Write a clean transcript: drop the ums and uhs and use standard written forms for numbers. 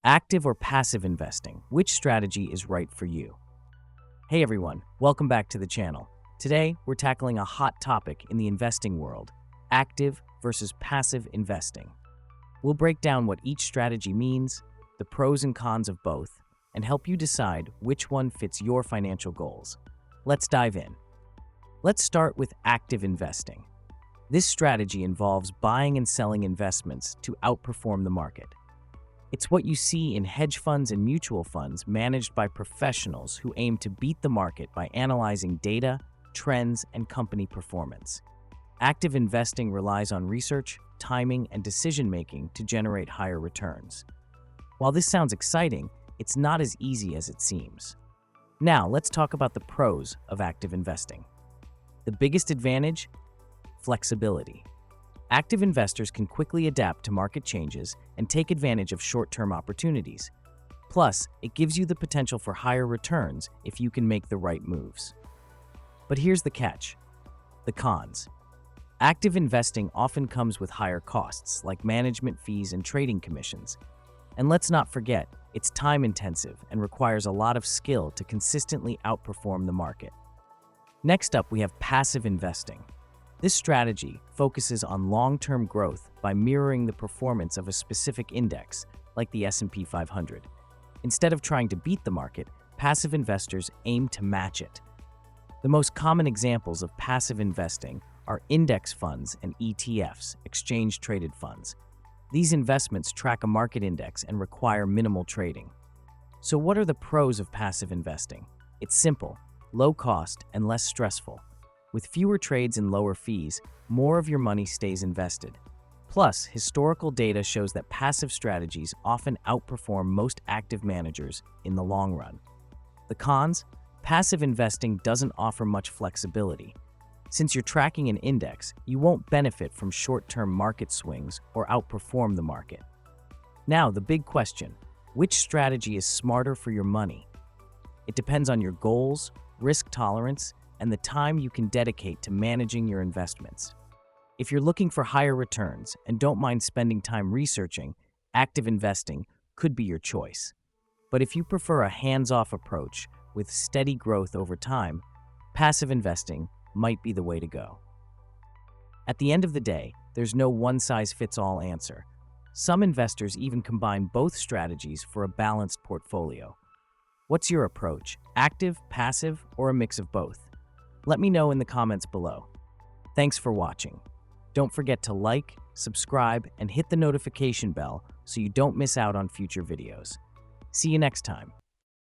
Active or passive investing? Which strategy is right for you? Hey everyone, welcome back to the channel. Today, we're tackling a hot topic in the investing world: active versus passive investing. We'll break down what each strategy means, the pros and cons of both, and help you decide which one fits your financial goals. Let's dive in. Let's start with active investing. This strategy involves buying and selling investments to outperform the market. It's what you see in hedge funds and mutual funds managed by professionals who aim to beat the market by analyzing data, trends, and company performance. Active investing relies on research, timing, and decision-making to generate higher returns. While this sounds exciting, it's not as easy as it seems. Now, let's talk about the pros of active investing. The biggest advantage? Flexibility. Active investors can quickly adapt to market changes and take advantage of short-term opportunities. Plus, it gives you the potential for higher returns if you can make the right moves. But here's the catch: the cons. Active investing often comes with higher costs, like management fees and trading commissions. And let's not forget, it's time-intensive and requires a lot of skill to consistently outperform the market. Next up, we have passive investing. This strategy focuses on long-term growth by mirroring the performance of a specific index, like the S&P 500. Instead of trying to beat the market, passive investors aim to match it. The most common examples of passive investing are index funds and ETFs, exchange-traded funds. These investments track a market index and require minimal trading. So what are the pros of passive investing? It's simple, low cost, and less stressful. With fewer trades and lower fees, more of your money stays invested. Plus, historical data shows that passive strategies often outperform most active managers in the long run. The cons? Passive investing doesn't offer much flexibility. Since you're tracking an index, you won't benefit from short-term market swings or outperform the market. Now, the big question: which strategy is smarter for your money? It depends on your goals, risk tolerance, and the time you can dedicate to managing your investments. If you're looking for higher returns and don't mind spending time researching, active investing could be your choice. But if you prefer a hands-off approach with steady growth over time, passive investing might be the way to go. At the end of the day, there's no one-size-fits-all answer. Some investors even combine both strategies for a balanced portfolio. What's your approach? Active, passive, or a mix of both? Let me know in the comments below. Thanks for watching. Don't forget to like, subscribe, and hit the notification bell so you don't miss out on future videos. See you next time.